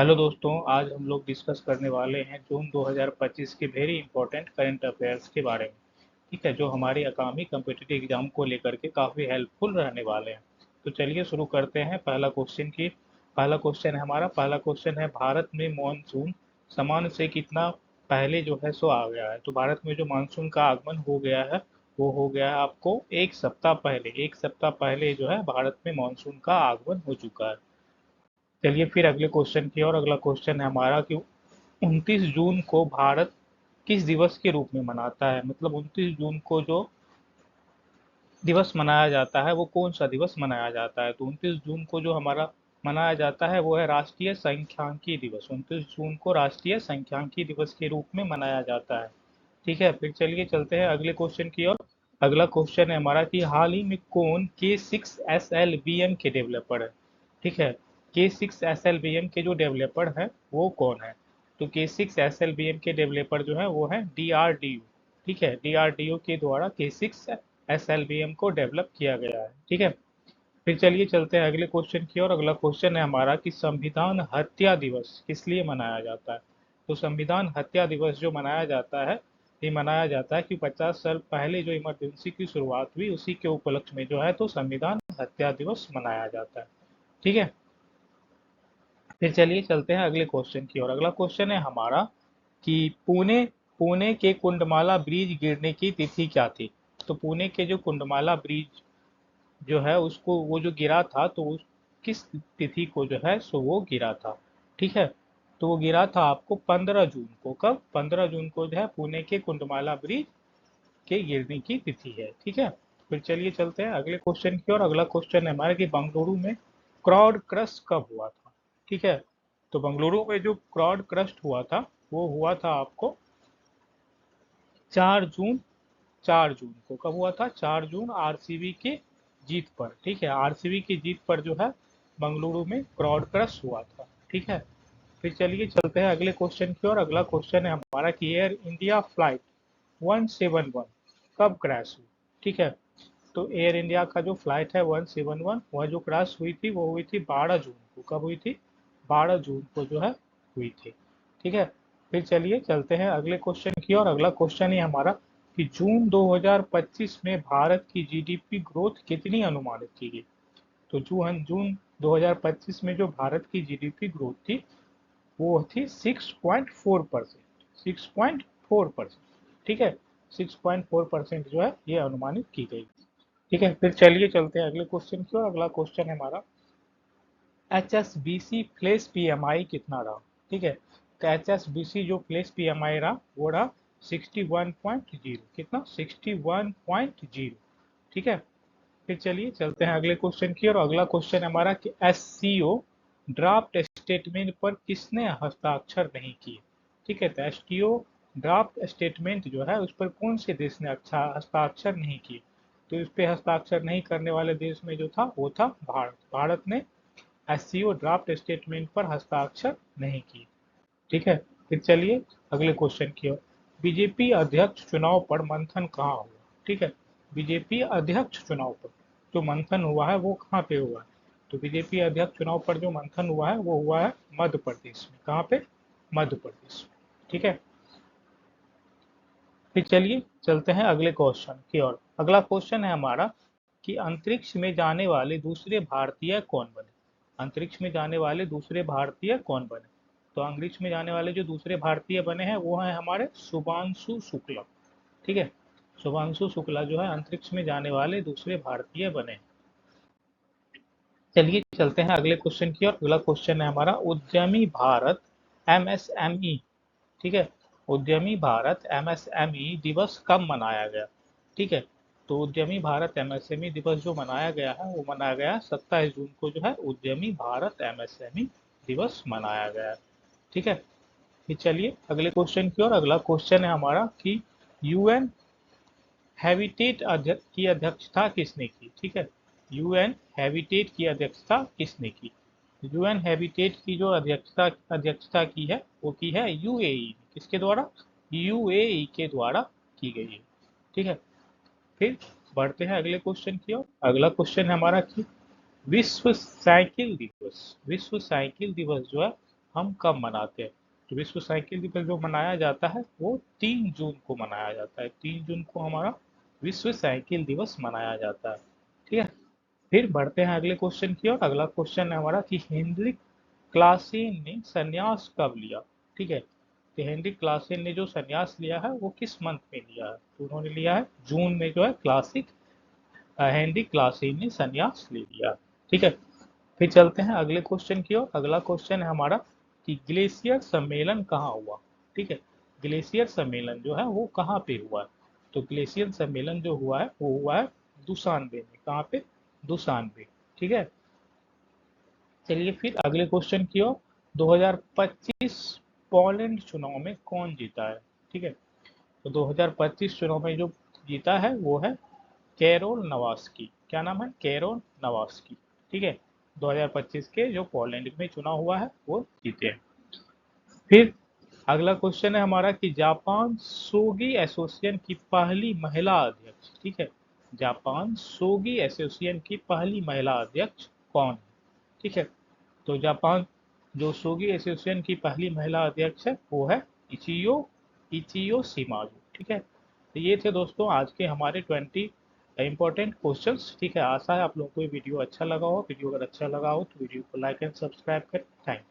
Hello दोस्तों, आज हम लोग डिस्कस करने वाले हैं जून 2025 के वेरी इंपॉर्टेंट करंट अफेयर्स के बारे में। ठीक है, जो हमारी आगामी कम्पिटिटिव एग्जाम को लेकर के काफ़ी हेल्पफुल रहने वाले हैं। तो चलिए शुरू करते हैं पहला क्वेश्चन है, भारत में मानसून सामान्य से कितना पहले जो है सो आ गया है। तो भारत में जो मानसून का आगमन हो गया है वो हो गया है आपको एक सप्ताह पहले जो है भारत में मानसून का आगमन हो चुका है। चलिए फिर अगले क्वेश्चन की ओर। अगला क्वेश्चन है हमारा कि 29 जून को भारत किस दिवस के रूप में मनाता है। मतलब 29 जून को जो दिवस मनाया जाता है वो कौन सा दिवस मनाया जाता है। तो 29 जून को जो हमारा मनाया जाता है वो है राष्ट्रीय सांख्यिकी दिवस। 29 जून को राष्ट्रीय सांख्यिकी दिवस के रूप में मनाया जाता है। ठीक है, फिर चलिए चलते हैं अगले क्वेश्चन की ओर। अगला क्वेश्चन है हमारा कि हाल ही में कौन K6SLBM के डेवलपर है। ठीक है, K6SLBM के जो डेवलपर है वो कौन है। तो K6SLBM के डेवलपर जो है वो है DRDO। ठीक है, DRDO के द्वारा K6SLBM को डेवलप किया गया है। ठीक है, फिर चलिए चलते हैं अगले क्वेश्चन की ओर। अगला क्वेश्चन है हमारा कि संविधान हत्या दिवस किस लिए मनाया जाता है। तो संविधान हत्या दिवस जो मनाया जाता है, ये मनाया जाता है कि 50 साल पहले जो इमरजेंसी की शुरुआत हुई उसी के उपलक्ष्य में जो है तो संविधान हत्या दिवस मनाया जाता है। ठीक है, फिर चलिए चलते हैं अगले क्वेश्चन की ओर। अगला क्वेश्चन है हमारा कि पुणे पुणे के कुंडमाला ब्रिज गिरने की तिथि क्या थी। तो पुणे के जो कुंडमाला ब्रिज जो है उसको वो जो गिरा था तो उस किस तिथि को जो है सो वो गिरा था। ठीक है, तो वो गिरा था आपको 15 जून को। कब? 15 जून को जो है पुणे के कुंडमाला ब्रिज के गिरने की तिथि है। ठीक है, फिर चलिए चलते हैं अगले क्वेश्चन की ओर। अगला क्वेश्चन है हमारा कि बंगलुरु में क्राउड क्रश कब हुआ था। ठीक है, तो बंगलुरु में जो क्राउड क्रश हुआ था वो हुआ था आपको 4 जून। 4 जून को कब हुआ था? 4 जून आरसीबी की जीत पर। ठीक है, आरसीबी की जीत पर जो है बंगलुरु में क्राउड क्रश हुआ था। ठीक है, फिर चलिए चलते हैं अगले क्वेश्चन की ओर। अगला क्वेश्चन है हमारा कि एयर इंडिया फ्लाइट 171 कब क्रैश हुई। ठीक है, तो एयर इंडिया का जो फ्लाइट है 171 वह जो क्रैश हुई थी वो हुई थी 12 जून को। कब हुई थी? 12 जून को जो है हुई थी। ठीक है, फिर चलिए चलते हैं अगले क्वेश्चन की ओर। अगला क्वेश्चन है हमारा कि जून 2025 में भारत की जीडीपी ग्रोथ कितनी अनुमानित की गई। तो जून 2025 में जो भारत की जीडीपी ग्रोथ थी वो थी 6.4%। 6.4%। ठीक है, 6.4% जो है ये अनुमानित की गई। ठीक है, फिर चलिए चलते हैं अगले क्वेश्चन की ओर। अगला क्वेश्चन है हमारा HSBC फ्लैश पीएमआई कितना रहा। ठीक है, तो HSBC जो फ्लैश पीएमआई रहा वो रहा 61.0। कितना? 61.0। ठीक है, फिर चलिए चलते हैं अगले क्वेश्चन की ओर। अगला क्वेश्चन हमारा कि एससीओ ड्राफ्ट स्टेटमेंट पर किसने हस्ताक्षर नहीं किए। ठीक है, तो एसटीओ ड्राफ्ट स्टेटमेंट जो है उस पर कौन से देश ने अच्छा हस्ताक्षर नहीं किए। तो इस पे हस्ताक्षर नहीं करने वाले देश में जो था वो था भारत। भारत ने एससीओ ड्राफ्ट स्टेटमेंट पर हस्ताक्षर नहीं किए। ठीक है, फिर चलिए अगले क्वेश्चन की ओर। बीजेपी अध्यक्ष चुनाव पर मंथन कहाँ हुआ। ठीक है, बीजेपी अध्यक्ष चुनाव पर जो मंथन हुआ है वो कहाँ पे हुआ है। तो बीजेपी अध्यक्ष चुनाव पर जो मंथन हुआ है वो हुआ है मध्य प्रदेश में। कहाँ पे? मध्य प्रदेश में। ठीक है, फिर चलिए चलते हैं अगले क्वेश्चन की ओर। अगला क्वेश्चन है हमारा कि अंतरिक्ष में जाने वाले दूसरे भारतीय कौन बने। अंतरिक्ष में जाने वाले दूसरे भारतीय कौन बने। तो अंतरिक्ष में जाने वाले जो दूसरे भारतीय बने हैं वो हैं हमारे शुभांशु शुक्ला। ठीक है, शुभांशु शुक्ला जो है अंतरिक्ष में जाने वाले दूसरे भारतीय बने। चलिए चलते हैं अगले क्वेश्चन की ओर। अगला क्वेश्चन है हमारा उद्यमी भारत एमएसएमई। ठीक है, उद्यमी भारत एमएसएमई दिवस कब मनाया गया। ठीक है, तो उद्यमी भारत एमएसएमई दिवस जो मनाया गया है वो मनाया गया 27 जून को जो है उद्यमी भारत एमएसएमई दिवस मनाया गया है। ठीक है, फिर चलिए अगले क्वेश्चन की ओर। अगला क्वेश्चन है हमारा कि यूएन हैबिटेट की अध्यक्षता किसने की। ठीक है, यूएन हैबिटेट की अध्यक्षता किसने की। यूएन हैबिटेट की जो अध्यक्षता की है वो की है यूएई। किसके द्वारा? यूएई के द्वारा की गई है। ठीक है, फिर बढ़ते हैं अगले क्वेश्चन की ओर। अगला क्वेश्चन है हमारा कि विश्व साइकिल दिवस जो है हम कब मनाते हैं? तो विश्व साइकिल दिवस जो मनाया जाता है वो 3 जून को मनाया जाता है। 3 जून को हमारा विश्व साइकिल दिवस मनाया जाता है। ठीक है। फिर बढ़ते हैं अगले क्वेश्चन की ओर। अगला क्वेश्चन है हमारा कि हेनरिक क्लासेन ने संन्यास कब लिया? ठीक है। तो हेनरिक क्लासेन ने जो संन्यास लिया है वो किस मंथ में लिया है? तो उन्होंने लिया है जून में, जो है क्लासिक हेनरिक क्लासेन ने संन्यास ले लिया। ठीक है। फिर चलते हैं अगले क्वेश्चन की ओर। अगला क्वेश्चन है हमारा कि ग्लेशियर सम्मेलन कहाँ हुआ? ठीक है। ग्लेशियर सम्मेलन जो है वो कहाँ पे हुआ है? तो ग्लेशियर सम्मेलन जो हुआ है वो हुआ है दुशानबे में। कहाँ पे? दुशानबे। ठीक है। चलिए फिर अगले क्वेश्चन की ओर। 2025 पोलैंड चुनाव में कौन जीता है? ठीक है। तो 2025 चुनाव में जो जीता है वो है कैरोल नवास्की। क्या नाम है? कैरोल नवास्की। ठीक है। 2025 के जो पोलैंड में चुनाव हुआ है वो जीते हैं। फिर अगला क्वेश्चन है हमारा कि जापान सोगी एसोसिएशन की पहली महिला अध्यक्ष। ठीक है। जापान सोगी एसोसिएशन की पहली महिला अध्यक्ष कौन है? ठीक है। तो जापान जो सोगी एसोसिएशन की पहली महिला अध्यक्ष है वो है इचियो इचियो शिमाजू। ठीक है। तो ये थे दोस्तों आज के हमारे 20 इंपॉर्टेंट क्वेश्चंस। ठीक है। आशा है आप लोगों को ये वीडियो अच्छा लगा हो। वीडियो अगर अच्छा लगा हो तो वीडियो को लाइक एंड सब्सक्राइब करें। थैंक